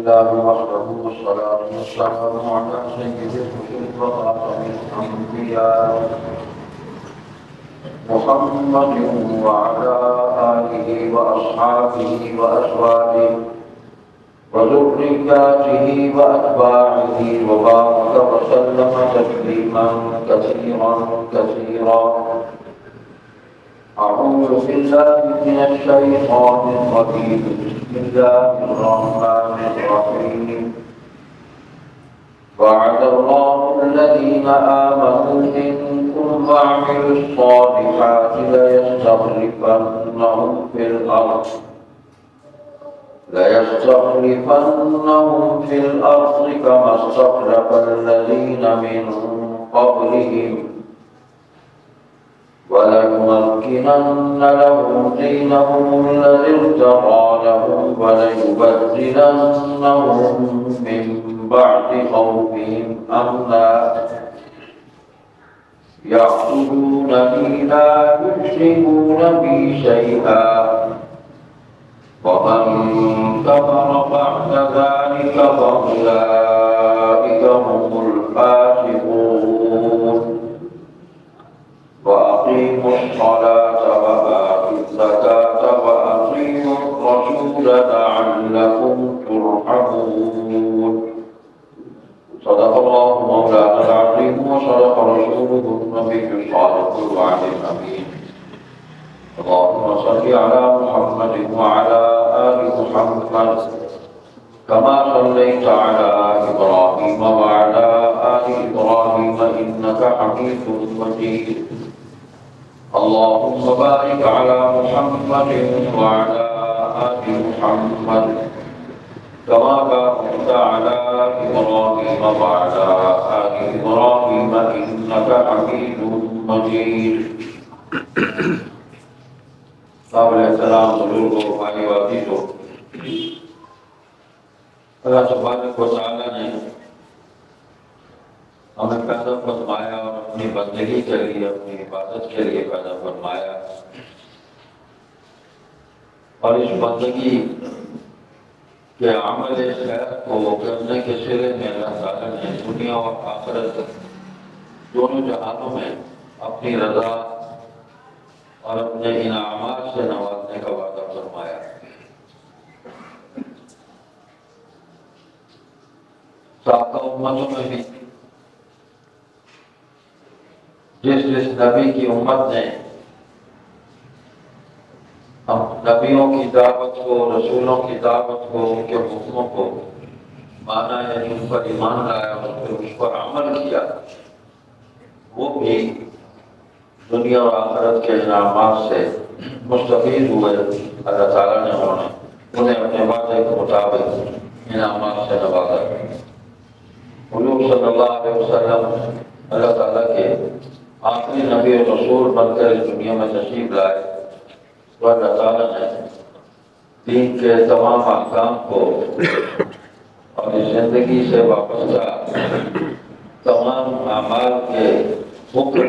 لله وحده والصلاة والسلام على سيد الرسل وخاتم الأنبياء محمد وعلى آله وأصحابه وأزواجه وذرياته وأتباعه وبارك وسلم تسليما كثيرا أعوذ بالله من الشيطان الرجيم بسم الله الرحمن الرحيم وعد الله الذين آمنوا منكم وعملوا الصالحات ليستخلفنهم في الأرض كما استخلف الذين من قبلهم وليمكنن لهم دينهم الذي ارتضى لهم وليبدلنهم من بعد خوفهم أمنا يعبدونني لا يشركون بي شيئا ومن كفر بعد ذلك فأولئك هم الفاسقون وأقيموا الصلاة وآتوا الزكاة وأطيعوا الرسول لعلكم ترحمون صدق الله مولانا العظيم وصدق رسوله النبي الصادق الوعد الأمين اللهم صل على محمد وعلى آل محمد كما صليت على إبراهيم وعلى آل إبراهيم إنك حميد مجيد اللهم بارك على محمد وعلى آل محمد كما باركت على إبراهيم وعلى آل إبراهيم إنك حميد مجيد قابل احترام بزرگوں بھائی عزیزوں، اللہ تبارک و تعالی نے ہمیں پیدا فرمایا اور اپنی بندگی کے لیے، اپنی عبادت کے لیے پیدا فرمایا، اور اس بندگی کے عمل خیر کو کرنے کے سلے میں اللہ تعالیٰ نے دنیا اور آخرت دونوں جہانوں میں اپنی رضا اور اپنے انعامات سے نوازنے کا وعدہ فرمایا۔ سابقہ امتوں میں بھی جس نبی کی امت نے ہم نبیوں کی دعوت کو، رسولوں کی دعوت کو، ان کے حکموں کو مانا، یعنی ان پر ایمان لایا اور پھر اس پر عمل کیا، وہ بھی دنیا اور آخرت کے انعامات سے مستفید ہوئے۔ اللہ تعالیٰ نے انہیں اپنے وعدے کے مطابق انعامات سے نوازا۔ حضور صلی اللہ علیہ وسلم اللہ تعالیٰ کے آخری نبی اور رسول بن کر اس دنیا میں تشریف لائے تو اللہ تعالیٰ نے دین کے تمام احکام کو اور اس زندگی سے وابستہ تمام اعمال کے حکم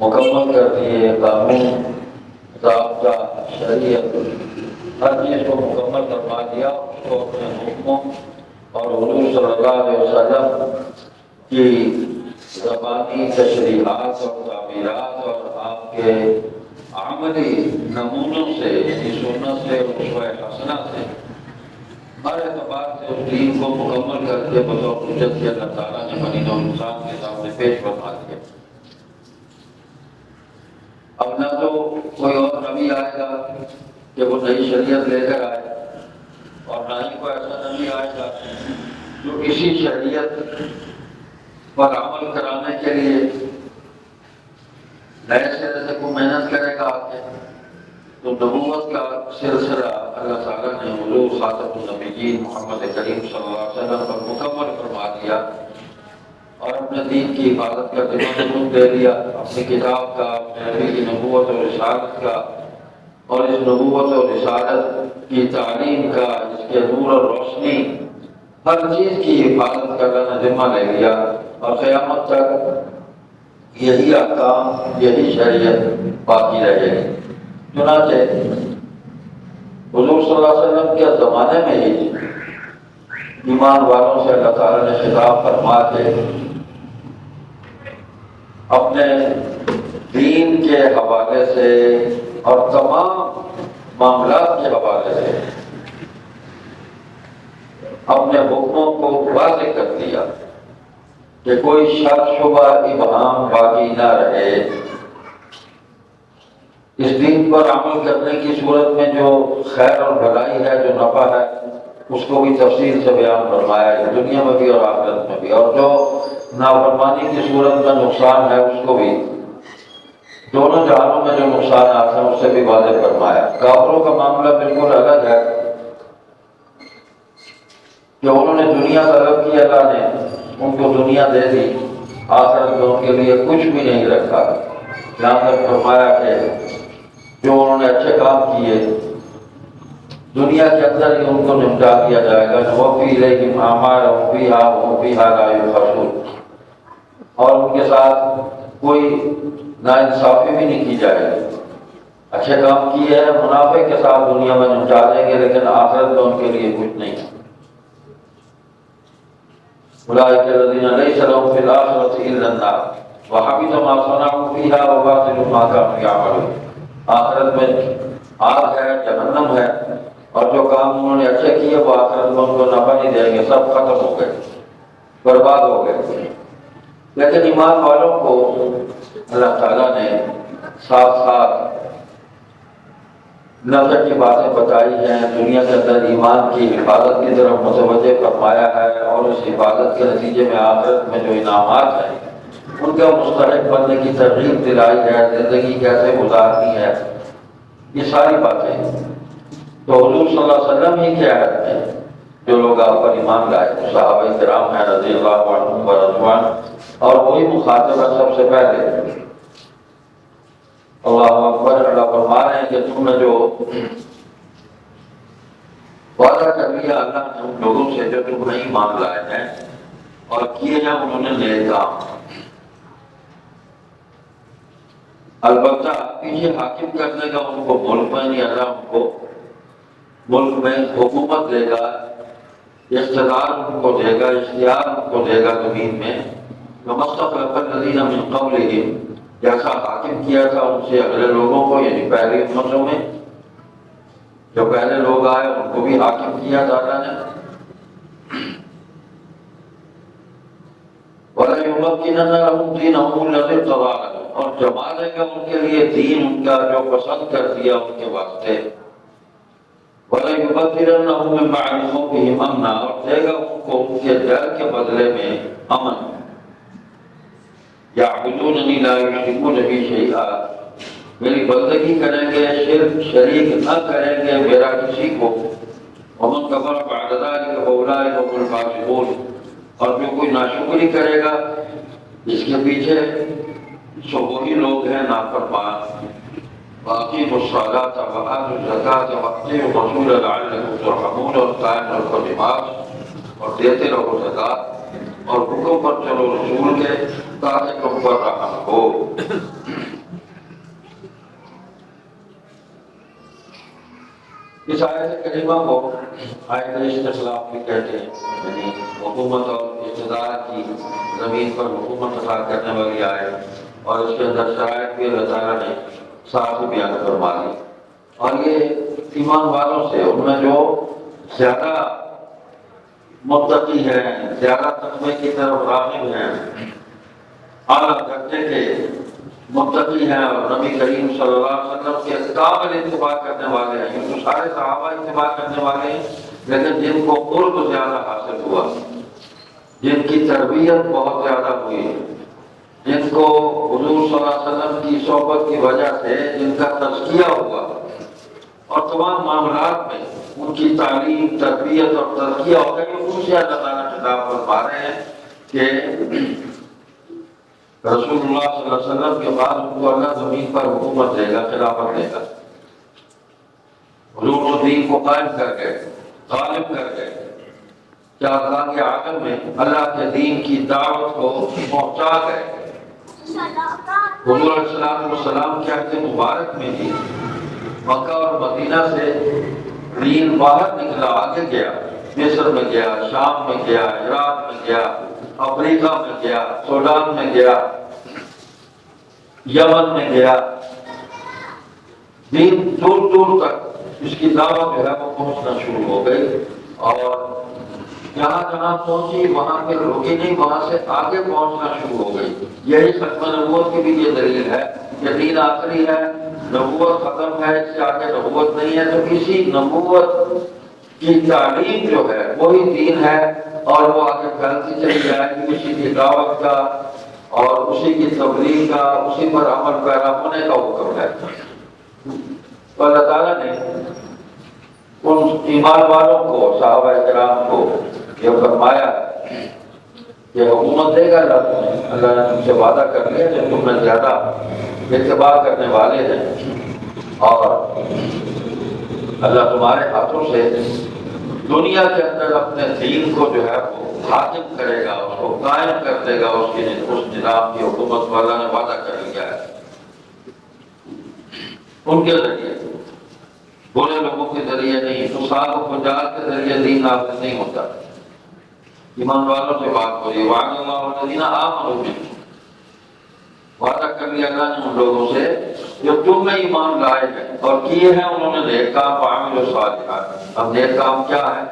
مکمل کر دیے۔ قانون، ضابطہ، شریعت، ہر چیز کو مکمل کروا دیا، اس کو اپنے حکموں اور حضور صلی اللہ علیہ وسلم کی زبانی تشریحات اور تعبیرات اور آپ کے عملی نمونوں سے، یعنی سنت سے، اسوہ حسنہ سے، ہر اعتبار سے اس دین کو مکمل کر کے بطور حجت کے اللہ تعالیٰ نے بنی نوع انسان کے سامنے پیش فرما دیا۔ اب نہ تو کوئی اور نبی آئے گا کہ وہ نئی شریعت لے کر آئے، اور نہ ہی کوئی ایسا نبی آئے گا جو اسی شریعت پر عمل کرانے کے لیے نئے سرے سے کوئی محنت کرے گا آگے۔ تو نبوت کا سلسلہ اللہ تعالیٰ نے حضور خاتم النبیین محمد کریم صلی اللہ علیہ وسلم پر مکمل فرما دیا اور اپنے دین کی حفاظت کا ذمہ خود دے دیا، اپنی کتاب کا، اپنے نبی کی نبوت اور رسالت کا، اور اس نبوت اور رسالت کی تعلیم کا، اس کے نور اور روشنی، ہر چیز کی حفاظت کا اللہ نے ذمہ لے لیا، اور قیامت تک یہی احکام، یہی شریعت باقی رہے گی۔ چنانچہ حضور صلی اللہ علیہ وسلم کے زمانے میں ہی ایمان والوں سے اللہ تعالیٰ نے خطاب فرما کے اپنے دین کے حوالے سے اور تمام معاملات کے حوالے سے اپنے حکموں کو واضح کر دیا کہ کوئی شک شبہ ابہام باقی نہ رہے۔ اس دین پر عمل کرنے کی صورت میں جو خیر اور بھلائی ہے، جو نفع ہے، اس کو بھی تفصیل سے بیان فرمایا ہے، دنیا میں بھی اور آخرت میں بھی، اور جو نافرمانی کی صورت میں نقصان ہے اس کو بھی، دونوں جہانوں میں جو نقصانات ہیں اس سے بھی واضح فرمایا۔ کافروں کا معاملہ بالکل الگ ہے کہ انہوں نے دنیا طلب کی، اللہ نے ان کو دنیا دے دی، آخرت میں ان کے لیے کچھ بھی نہیں رکھا۔ یہاں تک فرمایا کہ جو انہوں نے اچھے کام کیے دنیا کے اندر ہی ان کو نمٹا دیا جائے گا، وَفِي إِلَيْهِمْ أَعْمَالُهُمْ فِيهَا وَهُمْ فِيهَا لَا يُبْخَسُونَ، اور ان کے ساتھ کوئی ناانصافی بھی نہیں کی جائے گی۔ اچھے کام کیے ہیں منافع کے ساتھ دنیا میں نمٹا دیں گے، لیکن آخرت میں ان کے لیے کچھ نہیں۔ أُولَٰئِكَ الَّذِينَ لَيْسَ لَهُمْ فِي الْآخِرَةِ إِلَّا النَّارُ وَحَبِطَ مَا صَنَعُوا فِيهَا وَبَاطِلٌ مَا كَانُوا يَعْمَلُونَ۔ آخرت میں آگ ہے، جہنم ہے، اور جو کام انہوں نے اچھے کیے وہ آخرت میں ان کو نفع نہیں دیں گے، سب ختم ہو گئے، برباد ہو گئے۔ لیکن ایمان والوں کو اللہ تعالیٰ نے ساتھ ساتھ نفع کی باتیں بتائی ہیں، دنیا کے اندر ایمان کی حفاظت کی طرف متوجہ فرمایا ہے، اور اس حفاظت کے نتیجے میں آخرت میں جو انعامات ہیں ان کا مستحق بننے کی ترغیب دلائی ہے، زندگی کیسے گزارنی ہے، یہ ساری باتیں تو حضور صلی اللہ علیہ وسلم ہی کے عہد میں جو لوگ آپ پر ایمان لائے صحابہ کرام ہیں رضی اللہ عنہم ورضوان، اور وہی مخاطب ہے سب سے پہلے۔ اللہ اکبر، اللہ فرما رہے ہیں کہ تم نے جو وعدہ کر لیا اللہ نے ان لوگوں سے جو تم نہیں ایمان لائے ہیں اور کیے ہیں انہوں نے نیک کام، البتہ پیچھے حاکم کر دے گا ان کو ملک میں، نہیں اللہ ان کو ملک میں حکومت دے گا، اقتدار ان کو دے گا، اختیار ان کو دے گا زمین میں۔ وَمَسْتَخْلَفَ الَّذِينَ مِن قَبْلِهِمْ، جیسا حاکم کیا تھا ان سے اگلے لوگوں کو، یعنی پہلی امتوں میں جو پہلے لوگ آئے ان کو بھی حاکم کیا تعالیٰ نے۔ وَلَيُمَكِّنَنَّ لَهُمْ دِينَهُمُ الَّذِي ارْتَضَىٰ لَهُمْ، اور جما دے گا ان کے لیے دین ان کا جو پسند کر دیا ان کے واسطے۔ وَلَيُبَدِّلَنَّهُم مِّن بَعْدِ خَوْفِهِمْ أَمْنًا، اور دے گا ان کو ان کے ڈر کے بدلے میں امن۔ يَعْبُدُونَنِي لَا يُشْرِكُونَ بِي شَيْئًا، میری بندگی کریں گے، شرک شریک نہ کریں گے میرا کسی کو۔ وَمَن كَفَرَ بَعْدَ ذَلِكَ فَأُولَٰئِكَ هُمُ الْفَاسِقُونَ، اور جو کوئی ناشکری کرے گا اس کے پیچھے سو وہی لوگ ہیں نافرمان۔ وَأَقِيمُوا الصَّلَاةَ وَآتُوا الزَّكَاةَ وَأَطِيعُوا الرَّسُولَ لَعَلَّكُمْ تُرْحَمُونَ، اور قائم رکھو نماز اور دیتے رہو زکات اور حکم پر چلو رسول کے تاکہ تم پر رحم ہو۔ اس آیت کریمہ کو آیت استخلاف بھی کہتے ہیں، یعنی حکومت اور اقتدار کی زمین پر حکومت اختیار کرنے والی آیت، اور اس کے اندر شرائط بھی اللہ تعالیٰ نے ساتھ ہی بیان فرما دی۔ اور یہ ایمان والوں سے، ان میں جو زیادہ متقی ہیں، زیادہ تقوی کی طرف راغب ہیں، اعلیٰ درجے کے متقی ہیں، اور نبی کریم صلی اللہ علیہ وسلم کے کامل اتباع کرنے والے ہیں، یہ تو سارے صحابہ اتباع کرنے والے ہیں، لیکن جن کو قرب زیادہ حاصل ہوا، جن کی تربیت بہت زیادہ ہوئی، جن کو حضور صلی اللہ علیہ وسلم کی صحبت کی وجہ سے جن کا تزکیہ ہوا، اور تمام معاملات میں ان کی تعلیم، تربیت اور تزکیہ ہو گئی، ان سے اللہ تعالیٰ خطاب فرما رہے ہیں کہ رسول اللہ صلی اللہ علیہ وسلم کے بعد ان کو اللہ زمین پر حکومت دے گا، خلافت دے گا۔ حضور تو دین کو قائم کر گئے، غالب کر گئے، کیا اللہ کے عالم میں اللہ کے دین کی دعوت کو پہنچا گئے۔ حضور علیہ السلام کے عہد مبارک میں بھی مکہ اور مدینہ سے دین باہر نکلا، آگے گیا، مصر میں گیا، شام میں گیا، عراق میں گیا، افریقہ میں گیا، سوڈان میں گیا، یمن میں گیا، دین دور دور تک اس کی دعوت جو ہے وہ پہنچنا شروع ہو گئی، اور جہاں جہاں پہنچی وہاں پہ رکی نہیں، وہاں سے آگے پہنچنا شروع ہو گئی۔ یہی ختم نبوت کی بھی یہ دلیل ہے کہ دین آخری ہے، نبوت ختم ہے، اس سے آگے نبوت نہیں ہے، تو اسی نبوت کی تعلیم جو ہے وہی دین ہے، اور وہ آگے پھیلتی چلی جائے گی، اسی کی دعوت کا اور اسی کی تبلیغ کا، اسی پر عمل پیرا ہونے کا حکم ہے۔ تو اللہ تعالیٰ نے ان ایمان والوں کو، صحابہ کرام کو یہ فرمایا کہ حکومت دے گا اللہ تمہیں، اللہ نے تم سے وعدہ کر لیا کہ تم میں زیادہ اتباع کرنے والے ہیں، اور اللہ تمہارے ہاتھوں سے دنیا کے اندر اپنے دین کو جو ہے وہ حاکم کرے گا، اس کو قائم کر دے گا، اس نظام کی حکومت کو اللہ نے وعدہ کر لیا ہے۔ ان کے ذریعے، برے لوگوں کے ذریعے نہیں، فساد و فجار کے ذریعے دین نافذ نہیں ہوتا۔ ایمان والوں سے بات ہو رہی ہے، وعد اللہ الذین آمنوا بہ، وعدہ کر لیا اللہ نے ان لوگوں سے جو تم میں ایمان لائے ہیں اور کیے ہیں انہوں نے نیک کام، وعملوا الصالحات۔ اب نیک کام کیا ہے؟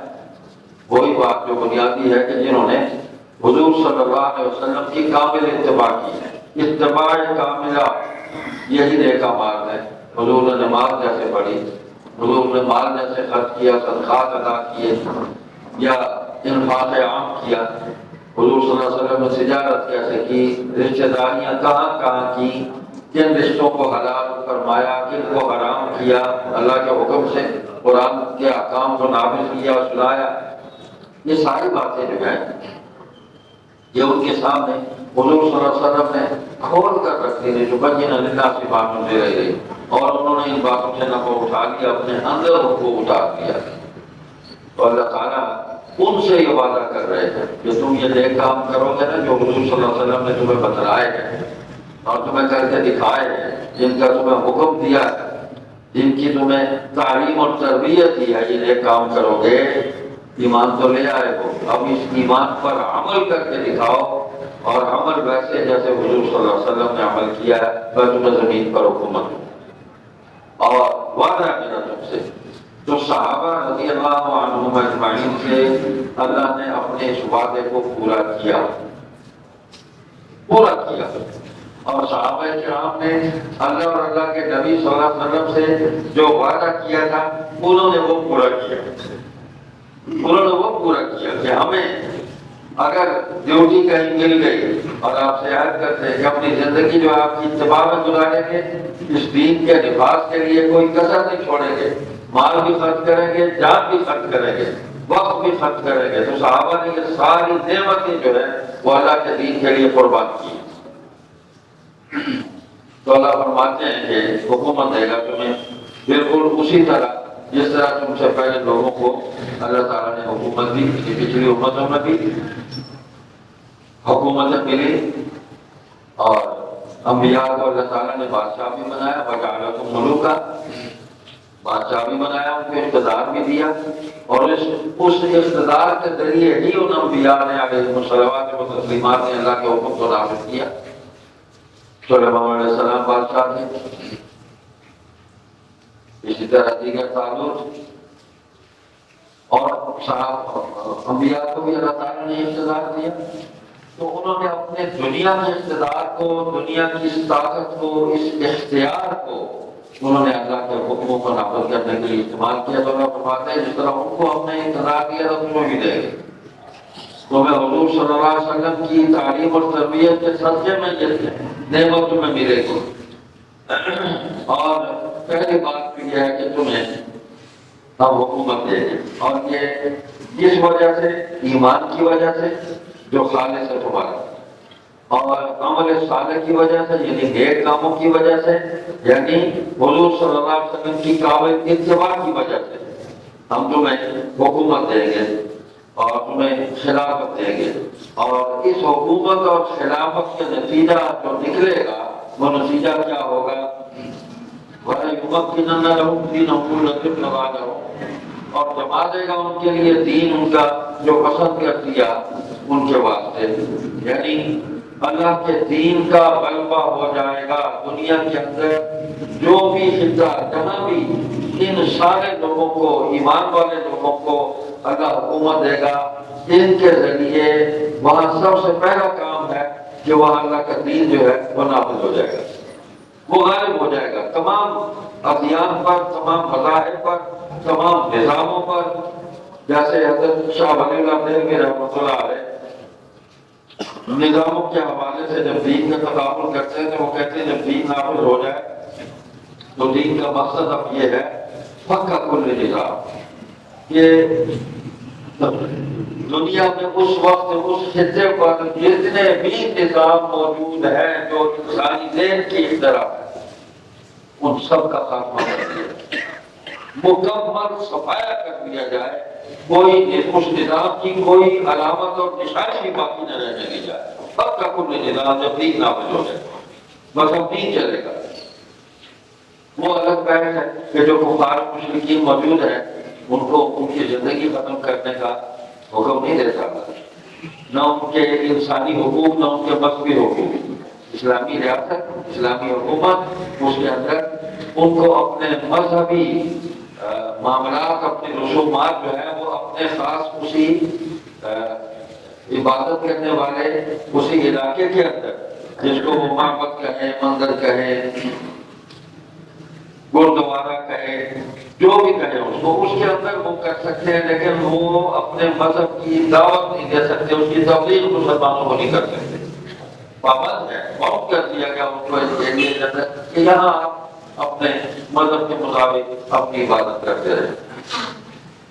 وہی بات جو بنیادی ہے کہ جنہوں نے حضور صلی اللہ علیہ وسلم کی کامل اتباع کی ہے، اتباع کاملہ، یہی نیک اعمال ہے۔ حضور نے نماز جیسے پڑھی، حضور نے مال جیسے خرچ کیا، صدقات ادا کیے یا انفاق عام کیا، حضور صلی اللہ علیہ وسلم نے تجارت کیسے کی، رشتہ داریاں کہاں کہاں کی، کن رشتوں کو حلال فرمایا، کن کو حرام کیا، اللہ کے حکم سے قرآن کے احکام کو نافذ کیا اور سنایا، یہ ساری باتیں جو ہیں یہ ان کے سامنے حضور صلی اللہ علیہ وسلم نے کھول کر رکھ دی، جو بچین للہ سے باتوں دے رہی، اور انہوں نے ان باتوں سے نفع اٹھا لیا، اپنے اندر ان کو اتار دیا۔ تو اللہ تعالیٰ ان سے یہ وعدہ کر رہے ہیں کہ تم یہ نیک کام کرو گے نا جو حضور صلی اللہ علیہ وسلم نے تمہیں بتلائے ہیں اور تمہیں کر کے دکھائے ہیں، جن کا تمہیں حکم دیا ہے، جن کی تمہیں تعلیم اور تربیت دی ہے، یہ نیک کام کرو گے، ایمان تو لے آئے ہو، اب اس ایمان پر عمل کر کے دکھاؤ، اور عمل ویسے جیسے حضور صلی اللہ علیہ وسلم نے عمل کیا ہے، میں تمہیں زمین پر حکومت دوں۔ اور وعدہ ہے میرا تم سے، تو صحابہ رضی اللہ عنہم اجمعین سے اللہ نے اپنے اس وعدے کو پورا کیا، اور صحابہ کرام نے اللہ اور اللہ کے نبی صلی اللہ علیہ وسلم سے جو وعدہ کیا تھا انہوں نے وہ پورا کیا کہ ہمیں اگر ڈیوٹی کہیں مل گئی اور آپ سے عہد کرتے ہیں کہ اپنی زندگی جو آپ کی اتباع میں گزاریں گے، اس دین کے نفاذ کے لیے کوئی کسر نہیں چھوڑیں گے، مال بھی خرچ کریں گے، جان بھی خرچ کریں گے، وقت بھی خرچ کریں گے۔ تو صحابہ نے یہ ساری نعمتیں جو ہے وہ اللہ کے دین کے لیے قربان کی۔ تو اللہ فرماتے ہیں کہ حکومت دے گا تمہیں بالکل اسی طرح جس طرح تم سے پہلے لوگوں کو اللہ تعالیٰ نے حکومت دی، پچھلی امتوں میں بھی حکومتیں ملی، اور انبیاء کو اللہ تعالیٰ نے بادشاہ بھی بنایا، وجعلکم ملوکا، بادشاہ بھی بنایا، ان کو اقتدار بھی دیا، اور اس اقتدار کے ذریعے ہی ان انبیاء نے علیہ الصلوات و تسلیمات نے اللہ کے حکم کو نافذ کیا۔ سلیمان علیہ السلام بادشاہ تھے، اسی طرح دیگر تعلق، اور انبیاء کو بھی اللہ تعالیٰ نے اقتدار دیا، تو انہوں نے اپنے دنیا کے اقتدار کو، دنیا کی اس طاقت کو، اس اختیار کو انہوں نے اللہ کے حکموں کو نافذ کرنے کے لیے استعمال کیا۔ تو اللہ فرماتے ہیں جس طرح ان کو ہم نے اقتدار دیا تو تمہیں بھی دیں گے۔ تو میں حضور صلی اللہ علیہ وسلم کی تعلیم اور تربیت کے صدقے میں یہ نعمت تمہیں ملے گی۔ اور پہلی بات تو یہ ہے کہ تمہیں ہم حکومت دیں گے، اور یہ کس وجہ سے؟ ایمان کی وجہ سے جو خالص ہے تمہارا، اور عمل صالح کی وجہ سے یعنی نیک کاموں کی وجہ سے، یعنی حضور صلی اللہ علیہ وسلم کی قابل اتباع کی وجہ سے ہم تمہیں حکومت دیں گے اور تمہیں خلافت دیں گے۔ اور اس حکومت اور خلافت کے نتیجہ جو نکلے گا وہ نتیجہ کیا ہوگا؟ وَلَيُمَكِّنَنَّ لَهُمْ دِينَهُمُ الَّذِي ارْتَضَىٰ لَهُمْ، اور جما دے گا ان کے لیے دین ان کا جو پسند کر دیا ان کے واسطے، یعنی اللہ کے دین کا غلبہ ہو جائے گا دنیا کے اندر۔ جو بھی خطہ جہاں بھی ان سارے لوگوں کو، ایمان والے لوگوں کو اللہ حکومت دے گا، ان کے ذریعے وہاں سب سے پہلا کام ہے کہ وہاں اللہ کا دین جو ہے وہ نافذ ہو جائے گا، وہ غالب ہو جائے گا تمام ادیان پر، تمام مذاہب پر، تمام نظاموں پر۔ جیسے حضرت شاہ ولی اللہ دہلوی رحمۃ اللہ علیہ نظاموں کے حوالے سے جب دین کا تدابر کرتے ہیں تو وہ کہتے ہیں جب دین نافذ ہو جائے تو دین کا مقصد اب یہ ہے پکا کل نظام، کہ دنیا میں اس وقت اس خطے پر جتنے بھی نظام موجود ہیں جو انسانی ذہن کی اختراع ہے ان سب کا خاتمہ کر دیا، مکمل صفایا کر دیا جائے، کوئی اس نظام کی کوئی علامت اور نشانی بھی باقی نہ رہنے دی جائے۔ سب کا کل نظام جب دین نافذ ہو جائے بس اب دین چلے گا۔ وہ الگ بحث ہے کہ جو کفار مشرکین موجود ہیں ان کو ان کی زندگی ختم کرنے کا حکم نہیں دیتا، نہ ان کے انسانی حقوق نہ ان کے مذہبی حقوق۔ اسلامی ریاست، اسلامی حکومت، اس کے اندر ان کو اپنے مذہبی معاملات، اپنے رسومات جو ہیں وہ اپنے خاص اسی عبادت کرنے والے اسی علاقے کے اندر، جس کو وہ معبد کہیں، مندر کہیں، گردوارہ کہے، جو بھی کہے اس کو، اس کے اندر وہ کر سکتے ہیں، لیکن وہ اپنے مذہب کی دعوت نہیں دے سکتے، اس کی تبلیغ مسلمانوں کو نہیں کر سکتے۔ پابند ہے، بہت کر دیا گیا ان کو اس ایریے کے اندر کہ یہاں آپ اپنے مذہب کے مطابق اپنی عبادت کرتے رہے،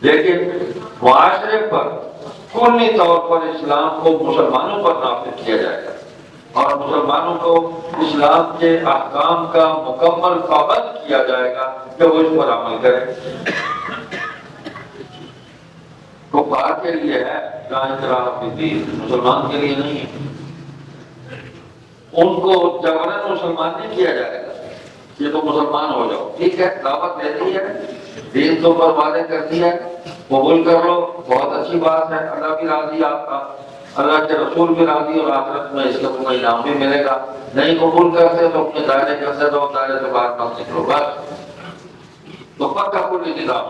لیکن معاشرے پر کلی طور پر اسلام کو مسلمانوں پر نافذ کیا جائے گا اور مسلمانوں کو اسلام کے احکام کا مکمل پابند کیا جائے گا کہ وہ اس پر عمل کریں۔ کفار کے لیے ہے لا اکراہ فی الدین، مسلمان کے لیے نہیں ہے۔ ان کو جبراً مسلمان نہیں کیا جائے گا، یہ تو مسلمان ہو جاؤ، ٹھیک ہے، دعوت دیتی ہے، دین تو پر وعدے کرتی ہے، قبول کر لو، بہت اچھی بات ہے، اللہ بھی راضی آپ کا، اللہ کے رسول بھی راضی، اور آخرت میں اس کا تمہیں انعام بھی ملے گا۔ نہیں قبول کرتے تو اپنے دائرے کے اندر رہو، دائرے سے باہر مت نکلو، بس۔ تو پکا کل نظام،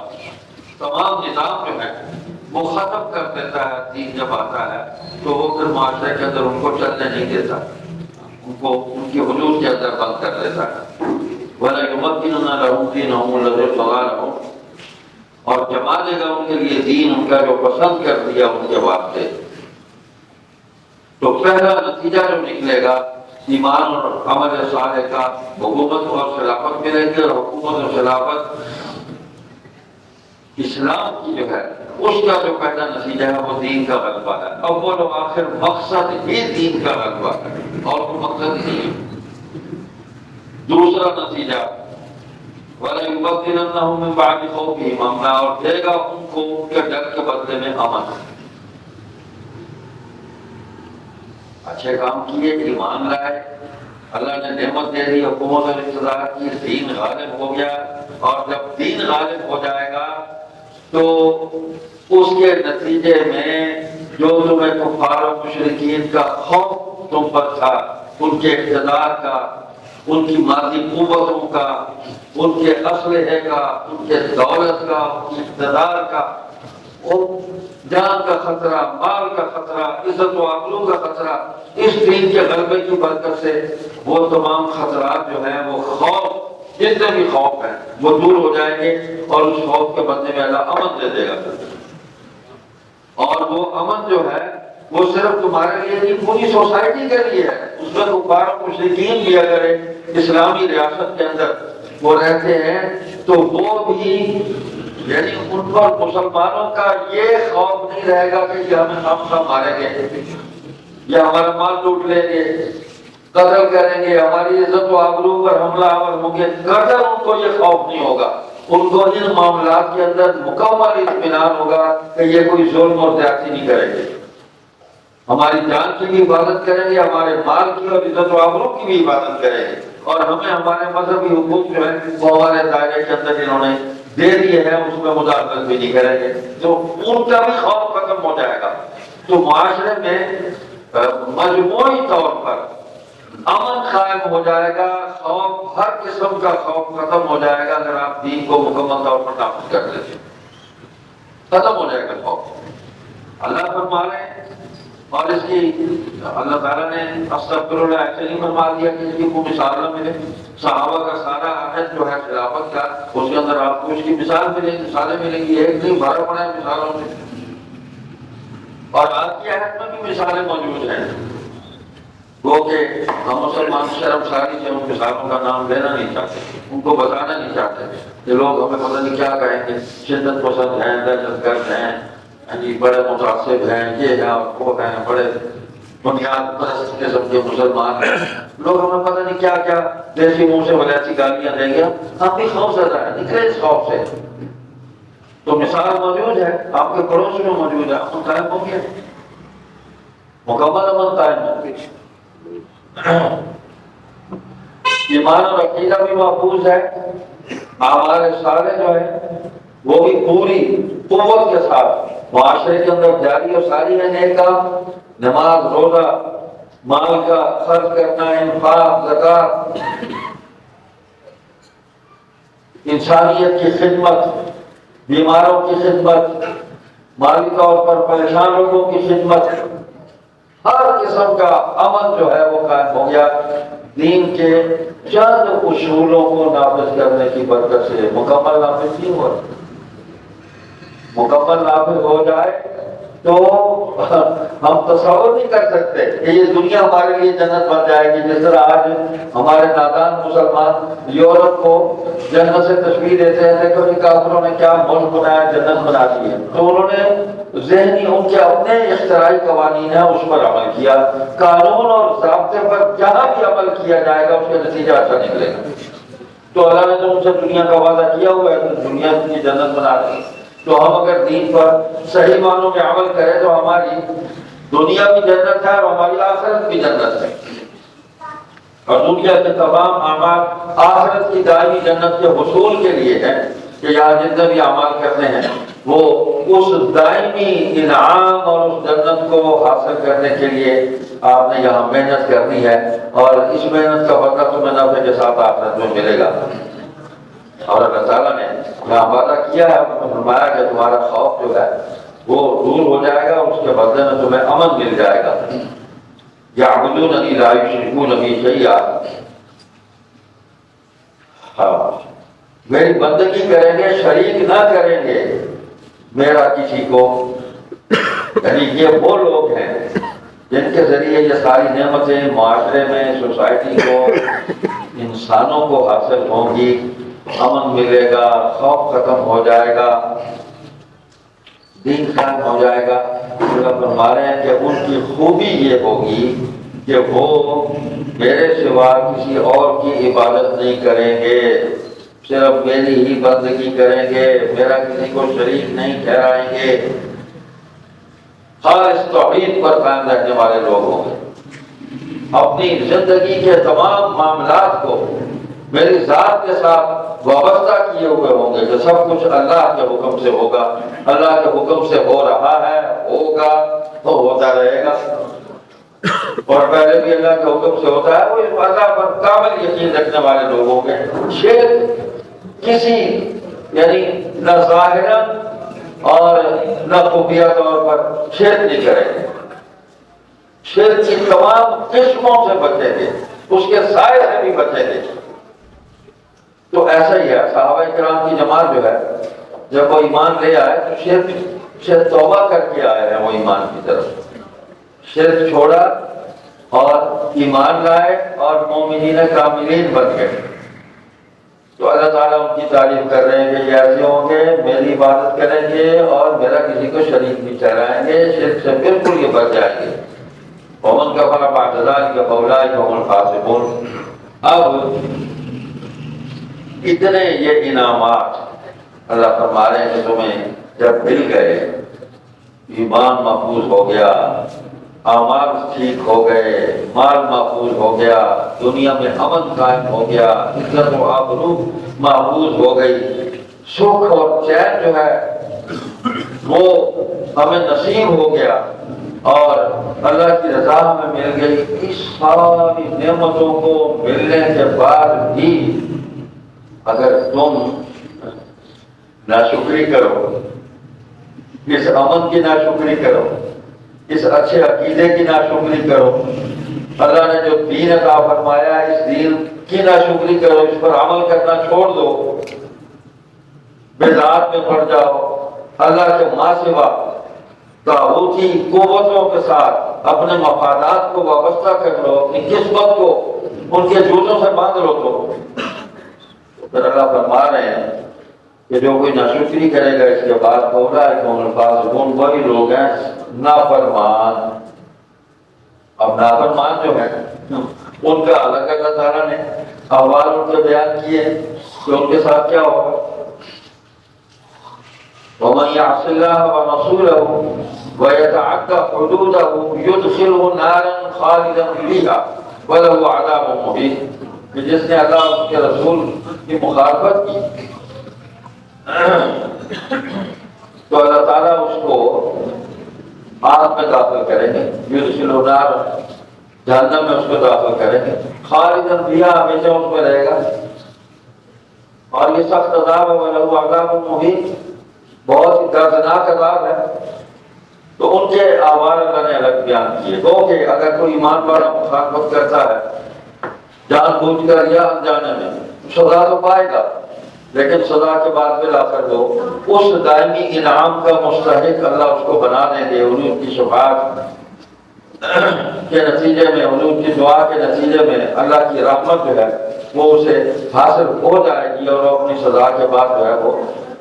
تمام نظام جو ہے وہ ختم کر دیتا ہے دین جب آتا ہے، تو وہ پھر معاشرے کے اندر ان کو چلنے نہیں دیتا، ان کو ان کی حدود کے اندر بند کر دیتا ہے۔ وَلَيُمَكِّنُنَّ لَهُمْ دِينَهُمُ الَّذِي ارْتَضَىٰ لَهُمْ، اور جما دے گا ان کے لیے دین ان کا جو پسند کر دیا ان کے واسطے۔ تو پہلا نتیجہ جو نکلے گا ایمان اور عمل صالح کا، حکومت اور خلافت ملے گی، اور حکومت اور خلافت اسلام کی جو ہے اس کا جو پہلا نتیجہ ہے وہ دین کا غلبہ ہے۔ اول و آخر مقصد ہی دین کا غلبہ ہے، اور کوئی مقصد نہیں ہے۔ دوسرا نتیجہ وَلَيُبَدِّلَنَّهُم مِّن بَعْدِ خَوْفِهِمْ أَمْنًا، اور دے گا ان کو ان کے ڈر کے بدلے میں امن۔ اچھے کام کیے، ایمان لائے، اللہ نے نعمت دے دی، حکومت اور اقتدار کی، دین غالب ہو گیا، اور جب دین غالب ہو جائے گا تو اس کے نتیجے میں جو تمہیں کفار و مشرکین کا خوف تم پر تھا، ان کے اقتدار کا، ان کی مادی قوتوں کا، ان کے اسلحے کا، ان کے دولت کا، ان کی اقتدار کا، جان کا خطرہ، مال کا خطرہ، عزت و آبرو کا خطرہ، اس دین کے غلبے کی برکت سے وہ تمام خطرات جو ہیں، وہ خوف، جتنے بھی خوف ہیں وہ دور ہو جائیں گے، اور اس خوف کے بدلے میں اللہ امن دے دے گا۔ اور وہ امن جو ہے وہ صرف تمہارے لیے نہیں، پوری سوسائٹی کے لیے ہے۔ اس میں کفار و مشرکین بھی اگر اسلامی ریاست کے اندر وہ رہتے ہیں تو وہ بھی، یعنی ان پر مسلمانوں کا یہ خوف نہیں رہے گا کہ یہ ہمیں ہم ماریں گے، یا ہمارا مال لوٹ لیں گے، قتل کریں گے، ہماری عزت و آبرو پر حملہ آور ہوں گے، قدر ان کو یہ خوف نہیں ہوگا۔ ان کو ان معاملات کے اندر مکمل اطمینان ہوگا کہ یہ کوئی ظلم اور زیادتی نہیں کریں گے، ہماری جان کی بھی حفاظت کریں گے، ہمارے مال کی اور عزت و آبرو کی بھی حفاظت کریں گے، اور ہمیں ہمارے مذہبی حقوق جو ہے وہ ہمارے دائرے کے اندر انہوں نے دے دیے ہیں اس میں مداخلت بھی نہیں کریں گے، تو ان کا بھی خوف ختم ہو جائے گا۔ تو معاشرے میں مجموعی طور پر امن قائم ہو جائے گا، خوف، ہر قسم کا خوف ختم ہو جائے گا اگر آپ دین کو مکمل طور پر نافذ کر دیتے، ختم ہو جائے گا خوف۔ اللہ فرما رہے ہیں، اور اس کی اللہ تعالیٰ نے استغفر اللہ ایسے نہیں فرما دیا کہ اس کی کوئی مثال نہ ملے۔ صحابہ کا سارا عہد جو ہے خلافت کا، اس کے اندر آپ کو اس کی مثال ملے گی، مثالیں ملیں گی، ایک نہیں بھرا پڑا ہے مثالوں سے، اور آج کے عہد میں بھی مثالیں موجود ہیں۔ وہ کہ ہم مسلمان شرمساری سے ان مثالوں کا نام لینا نہیں چاہتے، ان کو بتانا نہیں چاہتے کہ لوگ ہمیں پتہ نہیں کیا کہیں گے، شدت پسند ہیں، دہشت گرد ہیں، بڑے متعصب ہیں، یہ ہیں اور وہ ہیں، بڑے بنیاد پرست قسم کے مسلمان ہیں، لوگ ہمیں پتہ نہیں کیا کیا دیسی منہ سے ولیسی گالیاں دیں گے۔ ہم بھی خوف زدہ ہیں، نکلے اس خوف سے۔ تو مثال موجود ہے، آپ کے پڑوس میں موجود ہے، امن قائم ہو گیا، مکمل امن قائم ہو گیا۔ ایمان اور عقیدہ بھی محفوظ ہے، ہمارے سارے جو ہے وہ بھی پوری قوت کے ساتھ معاشرے کے اندر جاری اور ساری ہے، نیک کام، نماز، روزہ، مال کا خرچ کرنا، انفاق، زکات، انسانیت کی خدمت، بیماروں کی خدمت، مالی طور پر پریشان لوگوں کی خدمت، ہر قسم کا امن جو ہے وہ قائم ہو گیا دین کے چند اصولوں کو نافذ کرنے کی برکت سے۔ مکمل نافذ نہیں ہوا، مکمل نافذ ہو جائے تو ہم تصور نہیں کر سکتے کہ یہ دنیا ہمارے لیے جنت بن جائے گی۔ جس طرح آج ہمارے نادان مسلمان یورپ کو جنت سے تشبیہ دیتے ہیں، دیکھو یہ کافروں نے کیا ملک بنایا، جنت بنا دی ہے، تو انہوں نے ذہنی ان کے اپنے اختراعی قوانین ہیں اس پر عمل کیا۔ قانون اور ضابطے پر جہاں بھی عمل کیا جائے گا اس کا نتیجہ اچھا نکلے گا۔ تو اللہ نے تو ان سے دنیا کا وعدہ کیا ہوا ہے کہ دنیا کی جنت بنا دے، تو ہم اگر دین پر صحیح معنوں میں عمل کریں تو ہماری دنیا بھی جنت ہے اور ہماری آخرت بھی جنت ہے، اور دنیا کے تمام اعمال آخرت کی دائمی جنت کے حصول کے لیے ہیں کہ یہاں جتنے بھی اعمال کرنے ہیں وہ اس دائمی انعام اور اس جنت کو حاصل کرنے کے لیے آپ نے یہاں محنت کرنی ہے، اور اس محنت کا بدلہ تمہیں نفع کے ساتھ آخرت میں ملے گا۔ اور اللہ تعالیٰ نے یہاں وعدہ کیا ہے، فرمایا کہ تمہارا خوف جو ہے وہ دور ہو جائے گا، اور اس کے بدلے میں تمہیں امن مل جائے گا۔ یعبدوننی لا یشرکون بی شیئا، میری بندگی کریں گے، شریک نہ کریں گے میرا کسی کو۔ یعنی یہ وہ لوگ ہیں جن کے ذریعے یہ ساری نعمتیں معاشرے میں، سوسائٹی کو، انسانوں کو حاصل ہوں گی، امن ملے گا، خوف ختم ہو جائے گا، دین قائم ہو جائے گا۔ اللہ فرما رہے ہیں کہ ان کی خوبی یہ ہوگی کہ وہ میرے سوا کسی اور کی عبادت نہیں کریں گے، صرف میری ہی بندگی کریں گے، میرا کسی کو شریک نہیں ٹھہرائیں گے، خالص توحید پر قائم رہنے والے لوگ ہوں گے، اپنی زندگی کے تمام معاملات کو میری ذات کے ساتھ وابستہ کیے ہوئے ہوں گے کہ سب کچھ اللہ کے حکم سے ہوگا، اللہ کے حکم سے ہو رہا ہے، ہوگا تو ہوتا رہے گا، اور پہلے بھی اللہ کے حکم سے ہوتا ہے، وہ اللہ پر کامل یقین رکھنے والے لوگ ہوں گے۔ شرک کسی یعنی نہ ظاہراً اور نہ خفیہ طور پر شرک نہیں کریں گے، شرک کی تمام قسموں سے بچیں گے، اس کے سائے سے بھی بچیں گے۔ تو ایسا ہی ہے، صحابہ کرام کی جماعت جو ہے جب وہ ایمان لے آئے تو شرک توبہ کر کے آئے ہیں، وہ ایمان کی طرف شرک چھوڑا اور ایمان لائے اور مومنین کاملین بن گئے۔ تو اللہ تعالیٰ ان کی تعریف کر رہے ہیں کہ یہ ایسے ہوں گے، میری عبادت کریں گے اور میرا کسی کو شریک بھی ٹھہرائیں گے، شرک سے بالکل یہ بچ جائیں گے۔ ومن کفر بعد ذلک فاولئک هم الفاسقون۔ اب اتنے یہ انعامات اللہ فرما رہے ہیں کہ تمہیں جب مل گئے، ایمان محفوظ ہو گیا، اعمال ٹھیک ہو گئے، مال محفوظ ہو گیا، دنیا میں امن قائم ہو گیا، عزت و آبرو محفوظ ہو گئی، سکھ اور چین جو ہے وہ ہمیں نصیب ہو گیا اور اللہ کی رضا ہمیں مل گئی، اس ساری نعمتوں کو ملنے کے بعد بھی اگر تم ناشکری کرو، اس امن کی ناشکری کرو، اس اچھے عقیدے کی ناشکری کرو، اللہ نے جو دین عطا فرمایا ہے اس دین کی ناشکری کرو، اس پر عمل کرنا چھوڑ دو، بدعات میں پڑ جاؤ، اللہ کے ماں سوا طاغوتی قوتوں کے ساتھ اپنے مفادات کو وابستہ کر لو، اپنی قسمت کو ان کے جوتوں سے باندھ لو، تو پھر اللہ فرما رہے ہیں کہ جو کوئی ناشکری کرے گا اس کے بعد وہی لوگ ہیں نافرمان۔ اب نافرمان جو ہے ان کا الگ اللہ تعالیٰ نے احوال ان کے بیان کیے کہ ان کے ساتھ کیا ہوگا۔ وَمَن يَعْصِ اللَّهَ وَرَسُولَهُ وَيَتَعَدَّ حُدُودَهُ يُدْخِلْهُ نَارًا خَالِدًا فِيهَا وَلَهُ عَذَابٌ مُّهِينٌ، کہ جس نے اللہ اور اس کے رسول کی مخالفت کی تو اللہ تعالیٰ اس کو آگ میں داخل کریں گے، یدخلہ نار، جہنم میں اس کو داخل کریں گے، خالداً فیہا، ہمیشہ اس میں رہے گا، اور یہ سخت عذاب ہے، وَلَهُ عَذَابٌ مُّهِينٌ، بہت ہی دردناک عذاب ہے۔ تو ان کے احوال اللہ نے الگ بیان کیے، تو کہ اگر کوئی ایمان والا مخالفت کرتا ہے جان بوجھ کر یا انجانے میں، سزا تو پائے گا، لیکن سزا کے بعد بالآخر وہ اس دائمی انعام کا مستحق اللہ اس کو بنا دیں گے، انہیں کی شفاعت کے نتیجے میں، انہیں کی دعا کے نتیجے میں اللہ کی رحمت جو ہے وہ اسے حاصل ہو جائے گی، اور وہ اپنی سزا کے بعد جو ہے وہ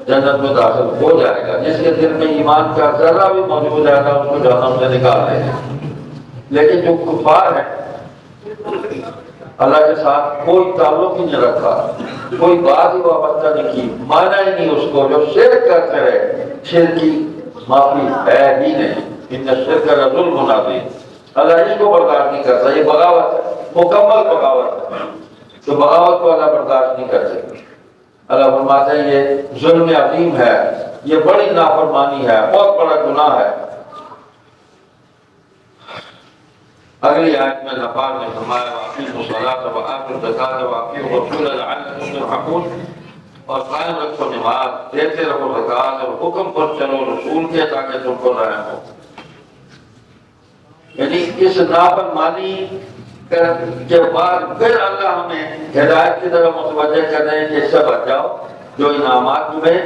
جنت میں داخل ہو جائے گا۔ جس کے دل میں ایمان کا ذرہ بھی موجود ہے اللہ اس کو جہنم سے نکال دے گا۔ لیکن جو کفار ہیں، اللہ کے ساتھ کوئی تعلق ہی نہیں رکھا، کوئی بات ہی وابستہ نہیں کی، مانا ہی نہیں اس کو، جو شرک کرتے رہے، شرک کی معافی ہے ہی نہیں، ان الشرک لظلم عظیم، اللہ اس کو برداشت نہیں کرتا، یہ بغاوت ہے، مکمل بغاوت ہے، تو بغاوت کو اللہ برداشت نہیں کر سکتا۔ اللہ فرماتے ہیں یہ ظلم عظیم ہے، یہ بڑی نافرمانی ہے، بہت بڑا گناہ ہے۔ اگلی آیت میں اللہ پاک نے فرمایا وَأَقِیمُوا الصَّلَاةَ وَآتُوا الزَّکَاةَ وَأَطِیعُوا الرَّسُولَ لَعَلَّکُمْ تُرْحَمُونَ، اور قائم رکھو نماز، دیتے رہو زکوٰۃ، اور حکم پر چلو رسول کے تاکہ تم کو رحم ہو۔ یعنی اس نافرمانی کے بعد پھر اللہ ہمیں ہدایت کی طرف متوجہ کر رہے ہیں کہ اس سے بچ جاؤ، جو انعامات تمہیں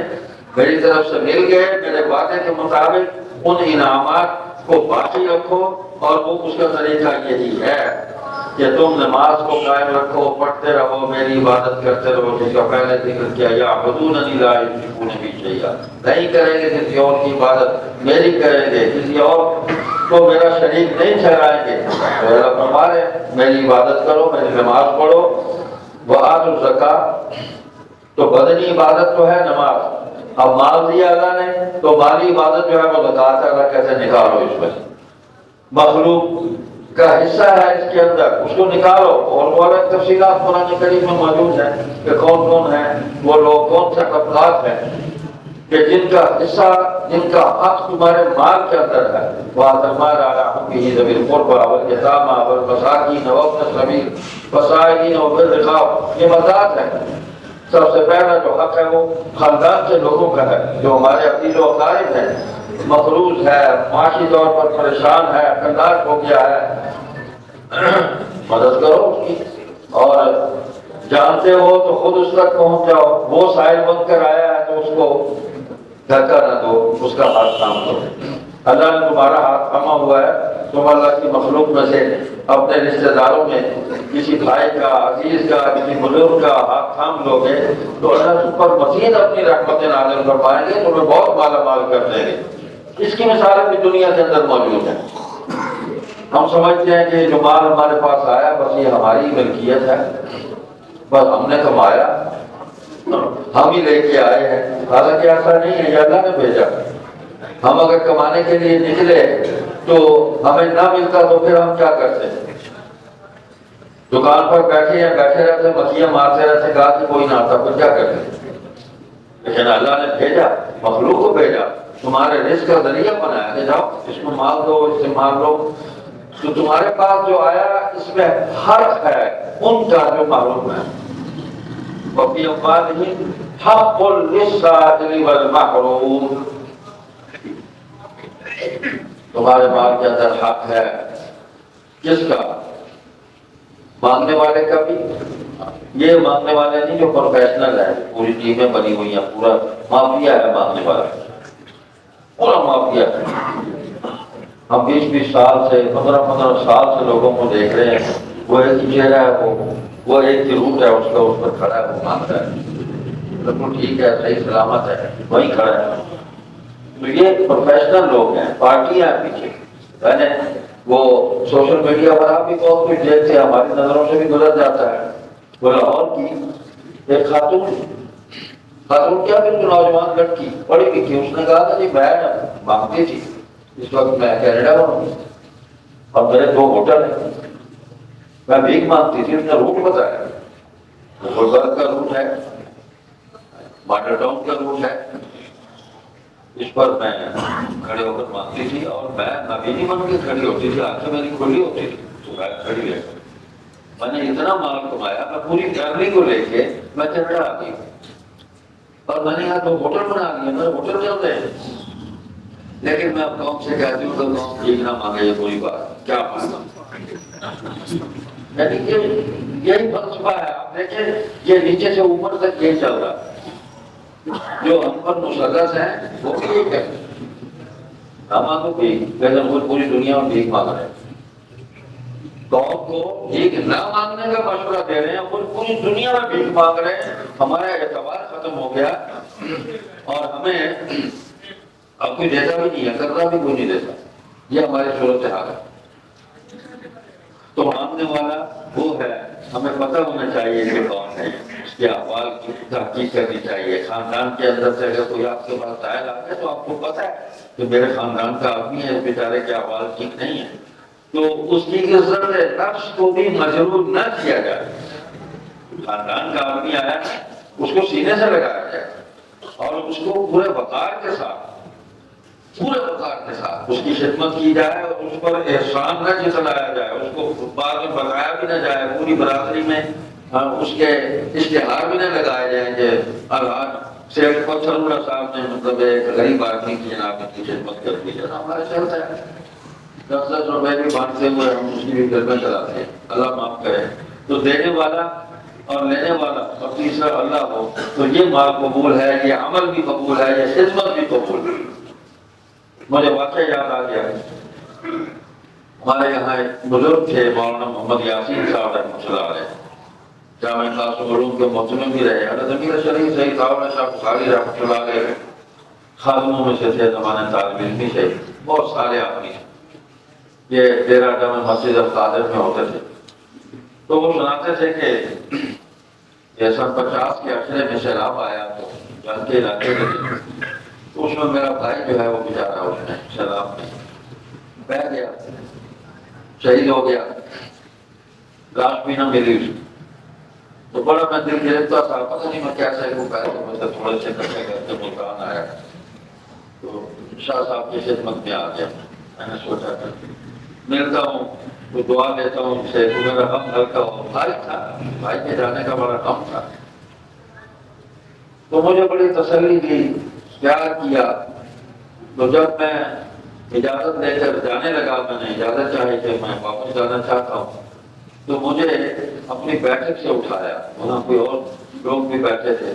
میری طرف سے مل گئے میرے وعدے کے مطابق، ان انعامات کو باقی رکھو، اور وہ اس کا طریقہ یہی ہے کہ تم نماز کو قائم رکھو، پڑھتے رہو، میری عبادت کرتے رہو، جس کا پہلے ذکر کیا یعبدوننی لا یشرکون بی شیئا، نہیں کریں گے کسی اور کی عبادت، میری کریں گے، کسی اور کو میرا شریک نہیں ٹھہرائیں گے۔ تو اللہ فرما رہے ہیں میری عبادت کرو، میری نماز پڑھو، وآتوا الزکاۃ، تو بدنی عبادت تو ہے نماز، اب مال دیا اللہ نے تو مالی عبادت جو ہے وہ زکوٰۃ ہے، اللہ کیسے نکالو اس میں، مخلوق کا حصہ ہے اس کے اندر، اس کو نکالو، اور وہ الگ تفصیلات قرآن کریم میں موجود ہیں کہ کون کون ہیں وہ لوگ، کون سے طبقات ہیں کہ جن کا حصہ، جن کا حق تمہارے مال کے اندر ہے۔ وَآتَ الْمَالَ عَلَىٰ حُبِّهِ ذَوِي الْقُرْبَىٰ وَالْيَتَامَىٰ وَالْمَسَاكِينَ وَابْنَ السَّبِيلِ وَالسَّائِلِينَ وَفِي الرِّقَابِ، یہ مداد ہے۔ سب سے پہلا جو حق ہے وہ خاندان کے لوگوں کا ہے، جو ہمارے عقیل و اقارب ہیں، مقروض ہے، معاشی طور پر پریشان ہے، کنڈاس ہو گیا ہے، مدد کرو اس کی، اور جانتے ہو تو خود اس تک پہنچ جاؤ، وہ سائل بن کر آیا ہے تو اس کو دھکا نہ دو، اس کا ہاتھ تھام دو۔ اللہ نے تمہارا ہاتھ تھاما ہوا ہے، تم اللہ کی مخلوق میں سے اپنے رشتہ داروں میں کسی بھائی کا، عزیز کا، کسی بزرگ کا ہاتھ تھام لو گے تو اللہ تم پر مزید اپنی رحمتیں نازل فرمائیں گے، تمہیں بہت مالا مال کر دیں گے۔ اس کی مثالیں بھی دنیا کے اندر موجود ہیں۔ ہم سمجھتے ہیں کہ جو مال ہمارے پاس آیا بس یہ ہماری ملکیت ہے، بس ہم نے کمایا، ہم ہی لے کے آئے ہیں، حالانکہ ایسا نہیں ہے، یہ اللہ نے بھیجا۔ ہم اگر کمانے کے لیے نکلے تو ہمیں نہ ملتا تو پھر ہم کیا کرتے؟ دکان پر بیٹھے رہتے، مکھیاں مارتے رہتے، کہا کہ کوئی نہ آتا، پھر کیا کرتے؟ لیکن اللہ نے بھیجا، مخلوق کو بھیجا، تمہارے رزق کا ذریعہ بنایا کہ جاؤ اس کو مال دو، اس سے مال لو. تو تمہارے پاس جو آیا اس میں حق ہے ان کا جو معلوم ہے. وفی اموالہم حق للسائل والمحروم، تمہارے مال کے اندر حق ہے. کس کا؟ مانگنے والے کا بھی. یہ مانگنے والے نہیں جو پروفیشنل ہے، پوری ٹیمیں بنی ہوئی ہیں، پورا مافیا ہے مانگنے والا، پورا مافیا ہے. ہم 20 سال سے 15 سال سے لوگوں کو دیکھ رہے ہیں، وہ ایک ہی چہرہ ہے، وہ ایک ہی روٹ ہے اس کا، اس پر کھڑا ہے، وہ مانگتا ہے، بالکل ٹھیک ہے، صحیح سلامت ہے، وہیں کھڑا ہے. تو یہ پروفیشنل لوگ ہیں، پارٹیاں ہیں پیچھے. میں نے وہ سوشل میڈیا پر آپ بھی بہت کچھ دیکھتے ہیں، ہماری نظروں سے بھی گزر جاتا ہے. وہ لاہور کی ایک خاتون کیا بالکل نوجوان لڑکی پڑھی لکھی، اس نے کہا تھا جی میں مانگتی تھی، اس وقت میں کینیڈا میں ہوں اور میرے 2 ہوٹل ہیں، میں بھیک مانگتی تھی. اس نے روٹ بتایا، گلبرگ کا روٹ ہے، ماڈل ٹاؤن کا روٹ ہے، اس پر میں کھڑے ہو کر مانگتی تھی اور میں نبینی بن کے کھڑی ہوتی تھی، آنکھیں میری کھلی ہوتی تھی تو میں کھڑی رہ. میں نے اتنا مال کمایا، میں پوری فیملی کو لے کے میں کینیڈا آ گئی اور میں نے یہاں 2 ہوٹل بنا لیے، میرے ہوٹل چلتے ہیں. لیکن میں اب قوم سے کہتی ہوں کہ قوم ٹھیک نہ مانگے، یہ بری بات کیا مانگا. یعنی یہی فلسفہ ہے. آپ دیکھیں یہ نیچے سے اوپر تک یہی چل رہا ہے. جو ہم پر مسلط ہیں وہ بھی یہی کہتے ہیں نہ مانگو بھیک، لیکن وہ پوری دنیا میں بھیک مانگ رہے ہیں. قوم کو بھیک نہ مانگنے کا مشورہ دے رہے ہیں، وہ پوری دنیا میں بھیک مانگ رہے ہیں. ہمارا اعتبار ختم ہو گیا اور ہمیں اب کوئی دیتا بھی نہیں ہے، کرنا بھی کوئی نہیں دیتا. یہ ہماری صورت حال ہے. تو مانگنے والا وہ ہے، ہمیں پتہ ہونا چاہیے کہ کون ہے، اس کے احوال کی تحقیق کرنی چاہیے. خاندان کے اندر سے اگر کوئی آپ کے پاس سائل آ گیا تو آپ کو پتہ ہے کہ میرے خاندان کا آدمی ہے، اس بیچارے کے احوال ٹھیک نہیں ہے، تو اس کی عزت نفس کو بھی مجروح نہ کیا جائے. خاندان کا آدمی آیا اس کو سینے سے لگایا جائے اور اس کو پورے وقار کے ساتھ اس کی خدمت کی جائے اور اس پر احسان نہ جتلایا جائے، اس کو بعد میں بتایا بھی نہ جائے، پوری برادری میں اس کے اشتہار بھی نہ لگائے جائیں کہ آج سیٹ پتھر اللہ صاحب نے مطلب ایک غریب آدمی کی جناب کی خدمت کر دی. جناب ہمارے چلتا ہے 10 روپے بھی بانٹتے ہوئے ہم اس کی بھی خدمت چلاتے ہیں. اللہ معاف کرے. تو دینے والا اور لینے والا اور تیسرا اللہ ہو تو یہ مال قبول ہے، یہ عمل بھی قبول ہے، یہ خدمت بھی قبول ہے. مجھے واقعہ یاد آ گیا، ہمارے یہاں ایک بزرگ تھے مولانا محمد یاسین صاحب رحمۃ اللہ علیہ، جامعہ قاسم علوم کے محتمم بھی رہے. حضرت امیر شریف سید صاحب شاہ بخاری رحمۃ اللہ علیہ خادموں میں سے تھے، زمانے طالب علمی سے بہت سارے آدمی ہیں. یہ ڈیرہ ڈا میں مسجد القادر میں ہوتے تھے. تو وہ سناتے تھے کہ یہ سن 50 کے عشرے میں سیلاب آیا تو جنگ کے علاقے میں، تو اس میں میرا بھائی جو ہے وہ بیچارہ اس میں سیلاب میں بہ گیا، شہید ہو گیا، لاش بھی نہ ملی اس کو. تو بڑا میں دل گرفتا تھا، پتہ نہیں میں کیسے کو پیسے مطلب تھوڑے سے کرتے کرتے ملتان آیا تو شاہ صاحب کی خدمت میں آ گیا. میں نے سوچا کہ ملتا ہوں تو دعا لیتا ہوں ان سے، تو میرا غم ہلکا ہو. بھائی تھا، بھائی کے جانے کا بڑا غم تھا. تو مجھے بڑی تسلی دی، پیار کیا. تو جب میں اجازت لے کر جانے لگا، میں نے اجازت چاہی کہ میں واپس جانا چاہتا ہوں، تو مجھے اپنی بیٹھک سے اٹھایا. وہاں کوئی اور لوگ بھی بیٹھے تھے.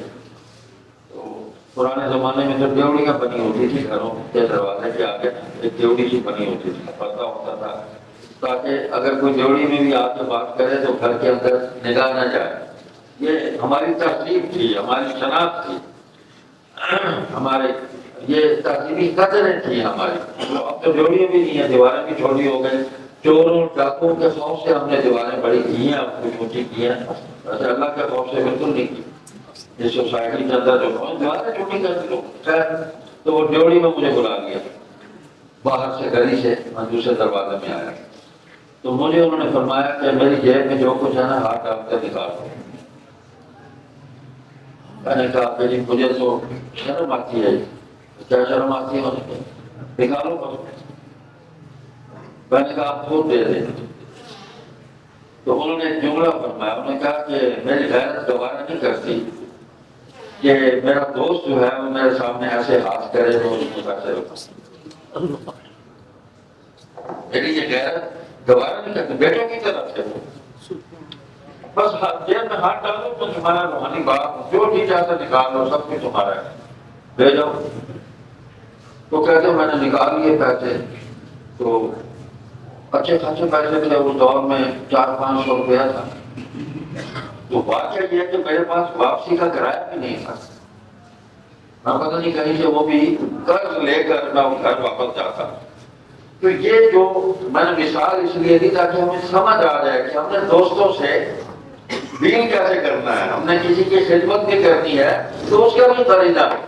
تو پرانے زمانے میں جو ڈیوڑیاں بنی ہوتی تھی گھروں کے دروازے کے آگے، ایک ڈیوڑی سی بنی ہوتی تھی، پردہ ہوتا تھا تاکہ اگر کوئی ڈیوڑی میں بھی آ کے بات کرے تو گھر کے اندر نگاہ نہ جائے. یہ ہماری تہذیب تھی، ہماری شناخت تھی، ہمارے یہ تہذیبی قدریں تھیں ہماری. اب تو ڈیوڑیاں بھی نہیں ہیں، دیواریں بھی چھوٹی ہو گئی. چوروں ڈاکوں کے خوف سے ہم نے دیواریں بڑی کی ہیں، اب کچھ اونچی کی ہیں، ویسے اللہ کے خوف سے بالکل نہیں کی. اس سوسائٹی کے اندر جو دیواریں چھوٹی کر دی خیر. تو وہ ڈیوڑی میں مجھے بلا لیا باہر سے، گلی سے میں دوسرے دروازے میں آیا. تو مجھے انہوں نے فرمایا کہ میری جیب میں جو کچھ ہے نا ہاتھ ڈال کر نکال دو. میں نے کہا کہ جی مجھے تو شرم آتی ہے. کیا شرم آتی ہے؟ نکالو بس. میں نے کہا آپ خود دے دیں. تو انہوں نے ایک جملہ فرمایا. انہوں نے کہا کہ میری غیرت دوبارہ نہیں کرتی کہ میرا دوست جو ہے وہ میرے سامنے ایسے ہاتھ کرے تو اس کو پیسے روکا. میری یہ غیرت دوبارہ نہیں کرتی بیٹوں کی طرف سے. بس جیب میں ہاتھ ڈالو تو تمہارا روحانی باپ جو جی چاہتا نکال لو سب کچھ تمہارا ہے لے جاؤ. تو کہتے میں نے نکال لیے پیسے. تو اچھے خاصے پیسے تھے اس دور میں 400-500 روپیہ تھا. تو واقعہ یہ ہے کہ میرے پاس واپسی کا کرایہ بھی نہیں تھا. میں پتہ نہیں کہیں سے وہ بھی قرض لے کر میں گھر واپس جاتا. تو یہ جو میں نے مثال اس لیے دی تاکہ ہمیں سمجھ آ جائے کہ ہم نے دوستوں سے ڈیل کیسے کرنا ہے. ہم نے کسی کی خدمت بھی کرنی ہے تو اس کا بھی طریقہ ہے.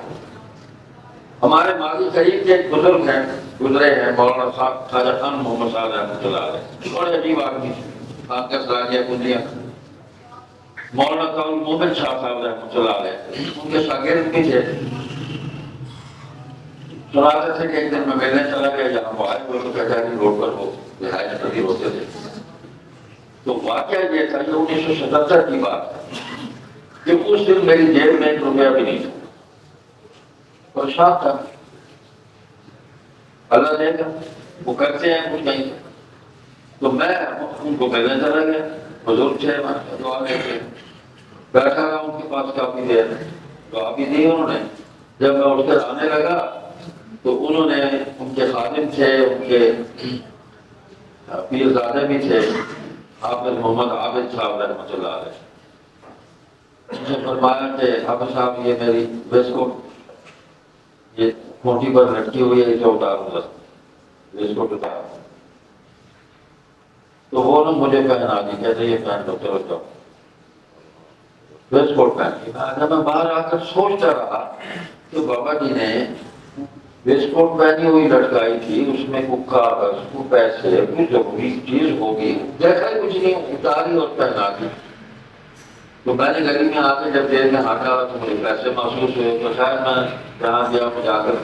ہمارے ماضی قریب کے ایک بزرگ ہیں گزرے ہیں مولانا صاحب خواجہ خان محمد صاحب رحمۃ اللہ علیہ. بڑے عجیب آدمی آپ کا سلاجیہ کنڈیاں. مولانا قول مومن شاہ صاحب رحمۃ اللہ علیہ ان کے شاگرد بھی تھے. سناتے تھے کہ ایک دن میں ملنے چلا گیا جہاں وہ آئے ہوئے تو کچہری روڈ پر وہ رہائش پذیر ہوتے تھے. تو واقعہ یہ تھا کہ 1977 کی بات ہے کہ اس دن میری جیب میں 1 روپیہ بھی نہیں تھا. پریشان تھا. اللہ دے گا وہ کرتے ہیں کچھ نہیں. تو میں ان کو ملنے چلا گیا. بزرگ تھے دعا لیتے بیٹھا رہا ان کے پاس کافی دیر. دعا بھی دی انہوں نے. جب میں اٹھ کر آنے لگا تو انہوں نے ان کے خادم تھے ان کے پیرزادے بھی تھے حافظ محمد عابد صاحب رحمۃ اللہ علیہ. ان سے فرمایا کہ حافظ صاحب یہ میری ویسکوٹ یہ کھوٹی پر لٹکی ہوئی ہے اسے اتاروں گا. ویسکوٹ اتار. تو وہ لوگ مجھے پہنا دی کہتے یہ پہن لو چلو جاؤ. ویسکوٹ پہن لی. جب میں باہر آ کر سوچتا رہا تو بابا جی نے ویسکوٹ پہنی ہوئی لٹکائی تھی اس میں کوئی کاغذ کوئی پیسے کوئی ضروری چیز ہوگی دیکھا ہی کچھ نہیں اتاری اور پہنا دی. تو میں نے گلی میں آ کے جب دیر میں ہٹا تو مجھے پیسے محسوس ہوئے. تو شاید میں جہاں گیا میں جا کر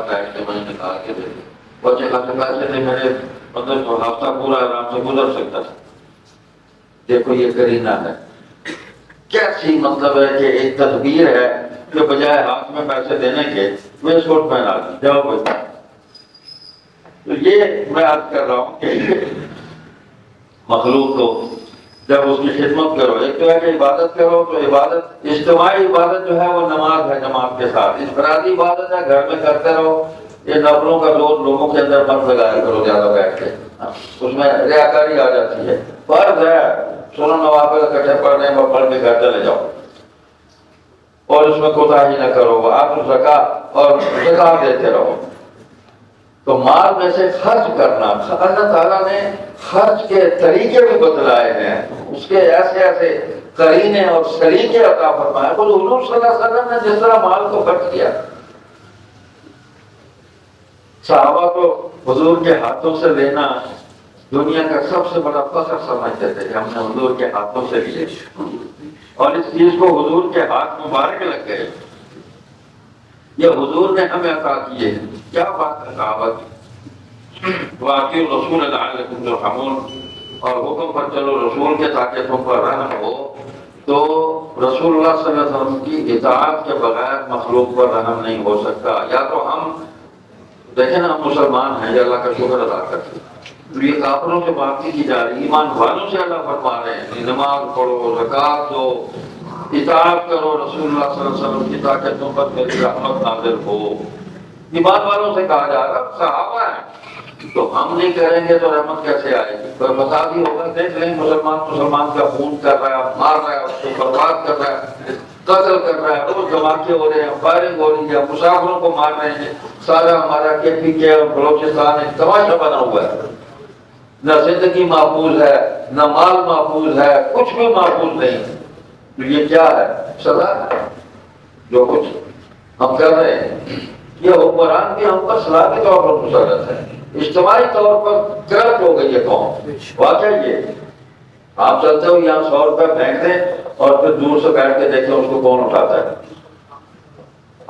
بیٹھ کے میں نے نکال کے دے دی. بچے خاصے پیسے تھے میرے مطلب تو ہفتہ پورا آرام سے گزر سکتا تھا. دیکھو یہ کرینہ ہے کیسی مطلب ہے کہ ایک تدبیر ہے کہ بجائے ہاتھ میں پیسے دینے کے ویسکوٹ پہنا دی جاؤ بچہ. تو یہ میں عرض کر رہا ہوں کہ مخلوق کو جب اس کی خدمت کرو ایک تو ہے کہ عبادت کرو تو عبادت اجتماعی عبادت جو ہے وہ نماز ہے جماعت کے ساتھ. انفرادی عبادت ہے گھر میں کرتے رہو. یہ نفلوں کا زور لوگوں کے اندر مت لگایا کرو زیادہ بیٹھ کے اس میں ریاکاری آ جاتی ہے. فرض ہے سنو نوافل اکٹھے پڑھنے میں پڑھ کے گھر چلے جاؤ اور اس میں کوتاہی نہ کرو. آپ زکات اور زکات دیتے رہو. تو مال میں سے خرچ کرنا اللہ تعالیٰ نے خرچ کے طریقے بھی بتلائے ہیں. اس کے ایسے ایسے قرینے اور سلیقے عطا فرمائے. خود حضور صلی اللہ علیہ وسلم نے جس طرح مال کو خرچ کیا صحابہ کو حضور کے ہاتھوں سے لینا دنیا کا سب سے بڑا فخر سمجھتے تھے کہ ہم نے حضور کے ہاتھوں سے لیے اور اس چیز کو حضور کے ہاتھ مبارک لگ گئے. یہ حضور نے ہمیں عطا کیے. کیا بات ہے کہاوت واقعی رسول لعلکم ترحمون اور حکم پر چلو رسول کے تاکہ تم پر رحم ہو. تو رسول اللہ صلی اللہ علیہ وسلم کی اطاعت کے بغیر مخلوق پر رحم نہیں ہو سکتا. یا تو ہم دیکھیں نا ہم مسلمان ہیں یا اللہ کا شکر ادا کرتے ہیں. یہ کافروں سے بات کی جا رہی ایمان والوں سے اللہ فرما رہے ہیں نماز پڑھو زکات دو اطاعت کرو رسول اللہ صلی اللہ علیہ وسلم کی تاکہ تم پر میری رحمت نازل ہو. ایمان والوں سے کہا جا رہا صحابہ ہیں تو ہم نہیں کریں گے تو رحمت کیسے آئے گی. کوئی فساد ہی ہوگا. دیکھ لیں مسلمان کا خون کر رہا ہے مار رہا ہے اس کو برباد کر رہا ہے قتل کر رہا ہے روز دھماکے ہو رہے ہیں فائرنگ ہو رہی ہے مسافروں کو مار رہے ہیں. سارا ہمارا KPK اور بلوچستان ایک تماشا بنا ہوا ہے. نہ زندگی محفوظ ہے نہ مال محفوظ ہے کچھ بھی محفوظ نہیں. تو یہ کیا ہے سزا ہے جو کچھ ہم کر رہے ہیں. یہ حکمران بھی ہم پر سلاحی طور پر مسلط ہے. اجتماعی طور پر کرپٹ ہو گئی ہے قوم. واقعی یہ آپ چلتے ہو یہاں 100 روپے پھینک دیں اور پھر دور سے بیٹھ کے دیکھیں اس کو کون اٹھاتا ہے.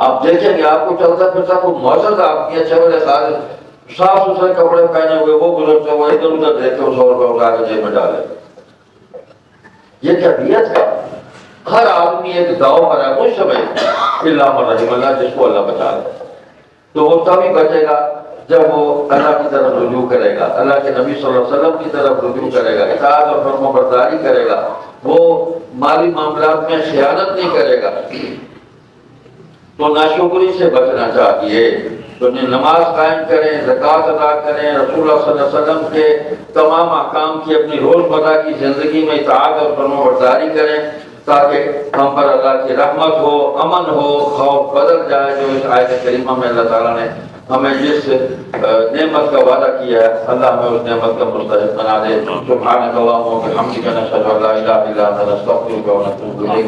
آپ دیکھیں گے آپ کو چلتا پھرتا کوئی معزز آدمی اچھے والے سارے صاف ستھرے کپڑے پہنے ہوئے وہ گزرتے ہوئے ادھر ادھر دیکھتے ہو 100 روپے اٹھا کے جیب میں ڈالے. یہ طبیعت ہے. ہر آدمی ایک داؤ پر ہے کچھ سمجھ اللہ من رحم اللہ جس کو اللہ بچا لے. تو وہ تبھی بچے گا جب وہ اللہ کی طرف رجوع کرے گا, اللہ کے نبی صلی اللہ علیہ وسلم کی طرف رجوع کرے گا, اطاعت اور فرما برداری کرے گا, وہ مالی معاملات میں خیانت نہیں کرے گا. تو ناشکری سے بچنا چاہیے. تو نماز قائم کریں, زکوٰۃ ادا کریں, رسول اللہ صلی اللہ علیہ وسلم کے تمام احکام کی اپنی روزمرہ کی زندگی میں اطاعت اور فرما برداری کریں تاکہ ہم پر اللہ کی رحمت ہو, امن ہو, خوف بدل جائے. جو اس آیت کریمہ میں اللہ تعالیٰ نے ہمیں جس نعمت کا وعدہ کیا ہے اللہ ہمیں اس نعمت کا مستحق بنا دے. سبحانک اللہم و بحمدک نشہد ان لا الہ الا انت نستغفرک و نتوب الیک.